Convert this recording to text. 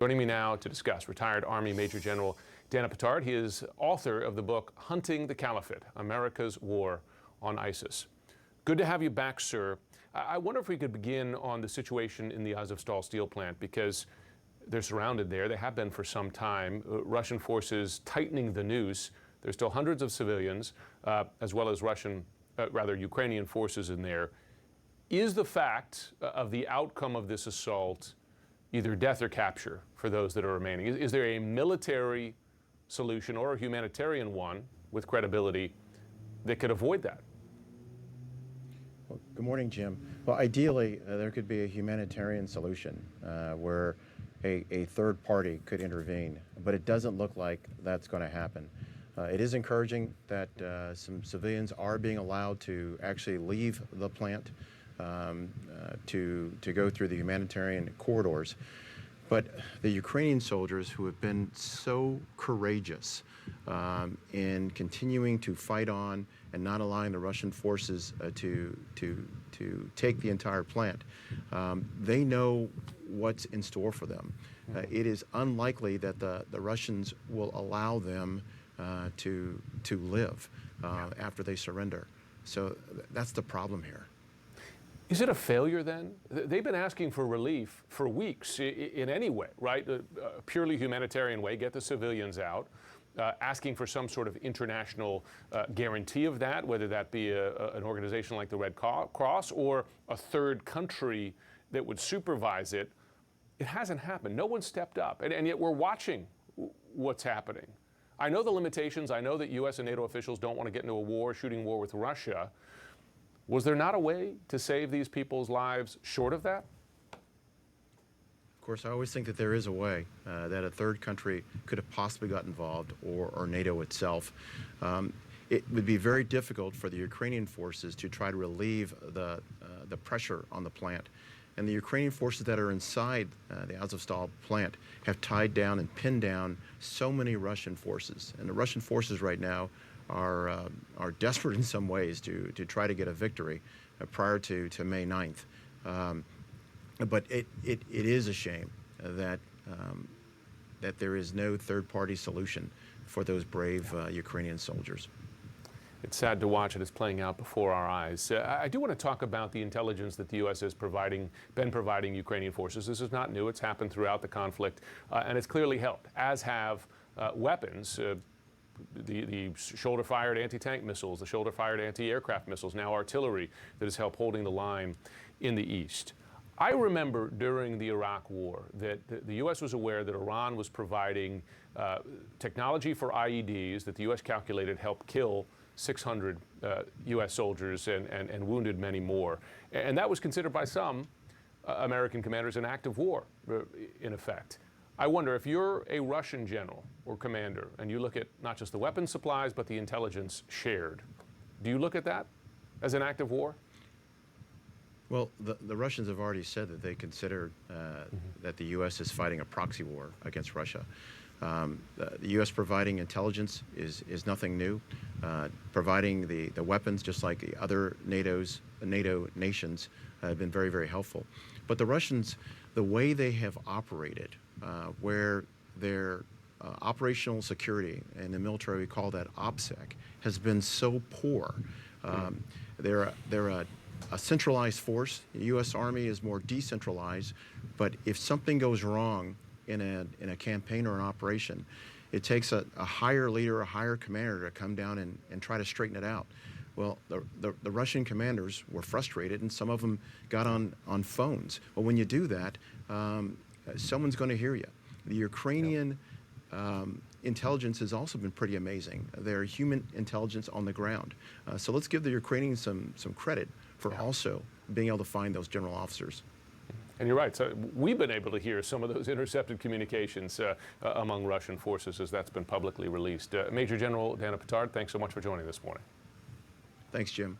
Joining me now to discuss, retired Army Major General Dana Petard. He is author of the book Hunting the Caliphate, America's War on ISIS. Good to have you back, sir. I wonder if we could begin on the situation in the Azovstal steel plant, because they're surrounded there. They have been for some time. Russian forces tightening the noose. There's still hundreds of civilians, as well as Ukrainian forces in there. Is the fact of the outcome of this assault either death or capture for those that are remaining? Is there a military solution or a humanitarian one with credibility that could avoid that? Well, good morning, Jim. Well, ideally, there could be a humanitarian solution where a third party could intervene, but it doesn't look like that's going to happen. It is encouraging that some civilians are being allowed to actually leave the plant to go through the humanitarian corridors. But the Ukrainian soldiers, who have been so courageous in continuing to fight on and not allowing the Russian forces to take the entire plant, they know what's in store for them. It is unlikely that the Russians will allow them to live after they surrender. So that's the problem here. Is it a failure then? They've been asking for relief for weeks in any way, right? A purely humanitarian way, get the civilians out, asking for some sort of international guarantee of that, whether that be an organization like the Red Cross or a third country that would supervise it. It hasn't happened. No one stepped up, and yet we're watching what's happening. I know the limitations. I know that U.S. and NATO officials don't want to get into a shooting war with Russia. Was there not a way to save these people's lives short of that? Of course, I always think that there is a way that a third country could have possibly got involved, or NATO itself. It would be very difficult for the Ukrainian forces to try to relieve the pressure on the plant. And the Ukrainian forces that are inside the Azovstal plant have tied down and pinned down so many Russian forces. And the Russian forces right now are desperate in some ways to try to get a victory prior to May 9th. But it is a shame that there is no third-party solution for those brave Ukrainian soldiers. It's sad to watch it as playing out before our eyes. I do want to talk about the intelligence that the U.S. has been providing Ukrainian forces. This is not new. It's happened throughout the conflict, and it's clearly helped, as have weapons. The shoulder-fired anti-tank missiles, the shoulder-fired anti-aircraft missiles, now artillery that has helped holding the line in the east. I remember during the Iraq War that the U.S. was aware that Iran was providing technology for IEDs that the U.S. calculated helped kill 600 U.S. soldiers and wounded many more. And that was considered by some American commanders an act of war, in effect. I wonder, if you're a Russian general or commander and you look at not just the weapons supplies but the intelligence shared, do you look at that as an act of war? Well, the Russians have already said that they consider that the U.S. is fighting a proxy war against Russia. The U.S. providing intelligence is nothing new. Providing the weapons, just like the other NATO nations, have been very, very helpful. But the Russians, the way they have operated, where their operational security, and in the military we call that OPSEC, has been so poor. They're a centralized force. The U.S. Army is more decentralized, but if something goes wrong in a campaign or an operation, it takes a higher leader, a higher commander to come down and try to straighten it out. Well, the Russian commanders were frustrated, and some of them got on phones. Well, when you do that, someone's going to hear you. The Ukrainian intelligence has also been pretty amazing. Their human intelligence on the ground. So let's give the Ukrainians some credit for also being able to find those general officers. And you're right. So we've been able to hear some of those intercepted communications among Russian forces as that's been publicly released. Major General Dana Petard, thanks so much for joining this morning. Thanks, Jim.